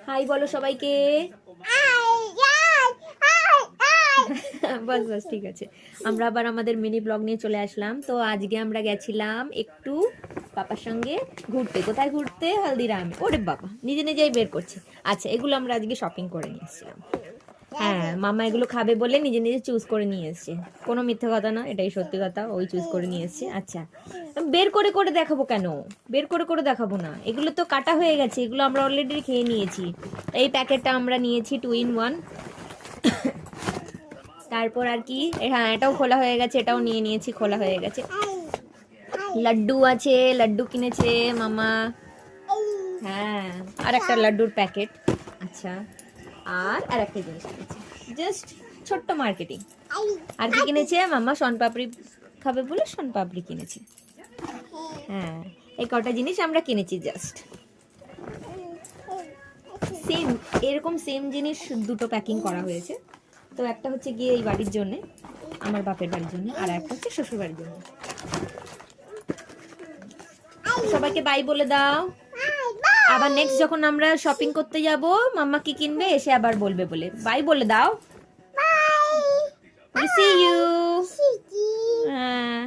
High বলো সবাইকে। বাস বাস ঠিক আছে। আমরা আবার আমাদের মিনি ব্লগ নিয়ে চলে আসলাম। তো আজকে আমরা গেছিলাম একটু পাপার সঙ্গে ঘুরতে। কোথায় ঘুরতে? হলদিরামে। ওরে বাবা, নিজে নিজেই বের করছে। আচ্ছা, এগুলো আমরা আজকে শপিং করে নিয়ে এসেছিলাম। হ্যাঁ, মামা এগুলো খাবে বলে নিজে নিজে চুজ করে নিয়ে এসছে। কোনো মিথ্যে কথা না, এটাই সত্যি কথা। ওই চুজ করে নিয়ে এসছে। আচ্ছা, বের করে করে দেখাবো কেন? বের করে করে দেখাবো না, এগুলো তো কাটা হয়ে গেছে, এগুলো আমরা অলরেডি খেয়ে নিয়েছি। এই প্যাকেটটা আমরা নিয়েছি 2 in 1। তারপর আর কি, হ্যাঁ এটাও খোলা হয়ে গেছে, এটাও নিয়ে নিয়েছি, খোলা হয়ে গেছে। লাড্ডু আছে, লাড্ডু কিনেছে মামা। হ্যাঁ, আর একটা লাড্ডুর প্যাকেট। আচ্ছা, আর একটা জিনিস কিনেছে, জাস্ট ছোট্ট মার্কেটিং। আর কি কিনেছে মামা? শনপাপড়ি খাবে বলে শনপাপড়ি কিনেছে। হ্যাঁ, এই কটা জিনিস আমরা কিনেছি জাস্ট। সেম, এরকম সেম জিনিস দুটো প্যাকিং করা হয়েছে। তো একটা হচ্ছে গিয়ে এই বাড়ির জন্য, আমার বাপের বাড়ির জন্য, আর একটা হচ্ছে শ্বশুর বাড়ির জন্য। সবাইকে বাই বলে দাও। আবার নেক্সট যখন আমরা শপিং করতে যাব, মাম্মা কি কিনবে এসে আবার বলবে বলে বাই বলে দাও। See you. হ্যাঁ।